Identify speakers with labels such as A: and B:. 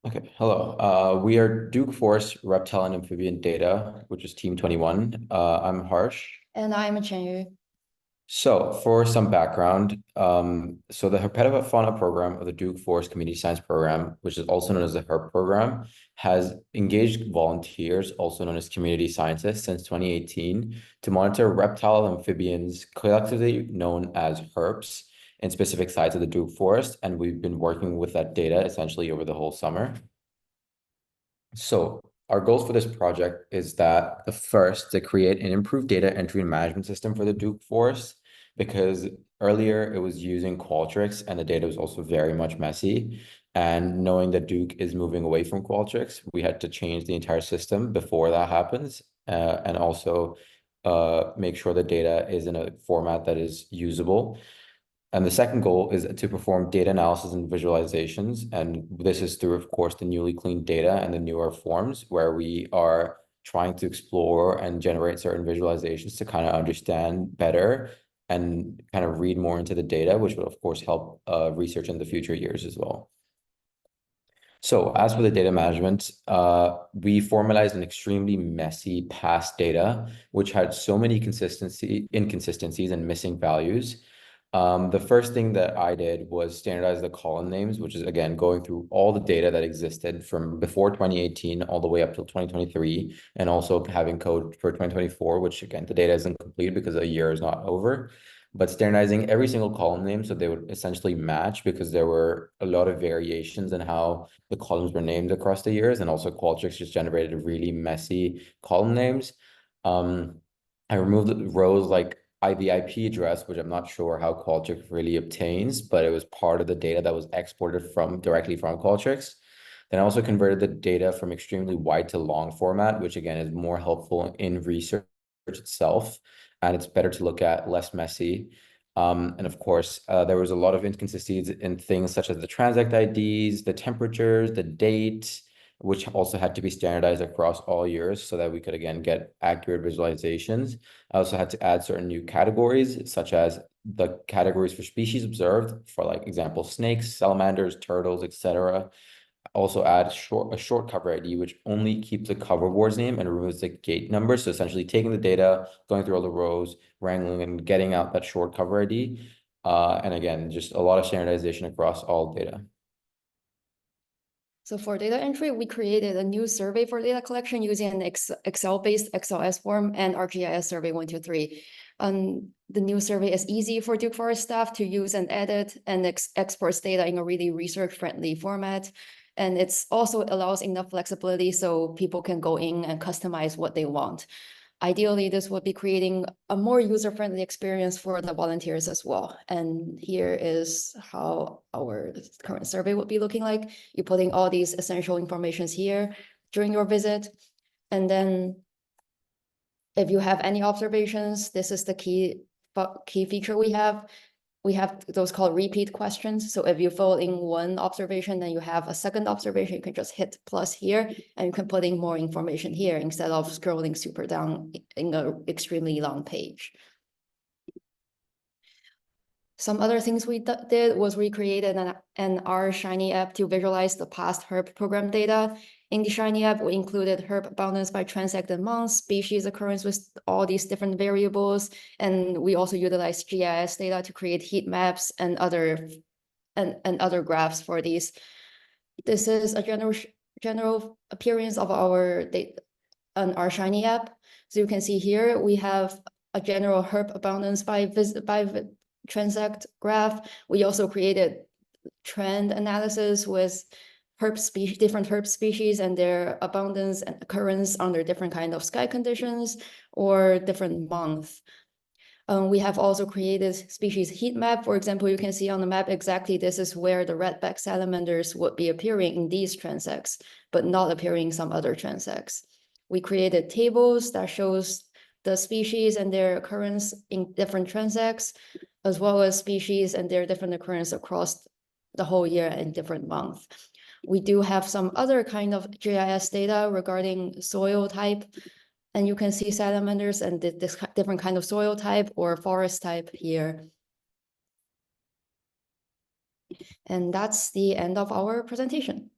A: Okay, hello. We are Duke Force Reptile and Amphibian Data, which is Team 21. I'm Harsh.
B: And I'm Chen.
A: So, for some background, so the Herpetofauna program of the Duke Forest Community Science Program, which is also known as the HERP program, has engaged volunteers, also known as community scientists, since 2018 to monitor reptile amphibians, collectively known as HERPs, in specific sites of the Duke Forest. And we've been working with that data essentially over the whole summer. So our goals for this project is that the first to create an improved data entry and management system for the Duke Forest, because earlier it was using Qualtrics and the data was also very much messy. And knowing that Duke is moving away from Qualtrics, we had to change the entire system before that happens, and also make sure the data is in a format that is usable. And the second goal is to perform data analysis and visualizations. And this is through, of course, the newly cleaned data and the newer forms where we are trying to explore and generate certain visualizations to kind of understand better and kind of read more into the data, which will, of course, help research in the future years as well. So as for the data management, we formalized an extremely messy past data, which had so many inconsistencies and missing values. The first thing that I did was standardize the column names, which is again going through all the data that existed from before 2018 all the way up till 2023, and also having code for 2024, which again, the data isn't complete because a year is not over, but standardizing every single column name so they would essentially match because there were a lot of variations in how the columns were named across the years, and also Qualtrics just generated really messy column names. I removed the rows like the IP address, which I'm not sure how Qualtrics really obtains, but it was part of the data that was exported from directly from Qualtrics. Then I also converted the data from extremely wide to long format, which again is more helpful in research itself, and it's better to look at, less messy. And of course, there was a lot of inconsistencies in things such as the transact IDs, the temperatures, the date, which also had to be standardized across all years so that we could again get accurate visualizations. I also had to add certain new categories, such as the categories for species observed, for like example, snakes, salamanders, turtles, etc. Also add a short cover ID, which only keeps the cover board's name and removes the gate number. So essentially taking the data, going through all the rows, wrangling and getting out that short cover ID. And again, just a lot of standardization across all data.
B: So for data entry, we created a new survey for data collection using an Excel-based XLS form and ArcGIS survey 123. The new survey is easy for Duke Forest staff to use and edit, and exports data in a really research-friendly format. And it's also allows enough flexibility so people can go in and customize what they want. Ideally, this would be creating a more user-friendly experience for the volunteers as well. And here is how our current survey would be looking like. You're putting all these essential informations here during your visit. And then if you have any observations, this is the key feature we have. We have those called repeat questions. So if you fill in one observation, then you have a second observation, you can just hit plus here, and you can put in more information here instead of scrolling super down in an extremely long page. Some other things we did was we created an R Shiny app to visualize the past HERP program data. In the Shiny app, we included HERP abundance by transect and month, species occurrence with all these different variables, and we also utilized GIS data to create heat maps and other graphs for these. This is a general appearance of our data on our Shiny app. So you can see here we have a general HERP abundance by transect graph. We also created trend analysis with different herp species and their abundance and occurrence under different kind of sky conditions or different months. We have also created species heat map. For example, you can see on the map exactly this is where the redback salamanders would be appearing in these transects, but not appearing in some other transects. We created tables that shows the species and their occurrence in different transects, as well as species and their different occurrence across the whole year and different months. We do have some other kind of GIS data regarding soil type, and you can see salamanders and this different kind of soil type or forest type here. And that's the end of our presentation.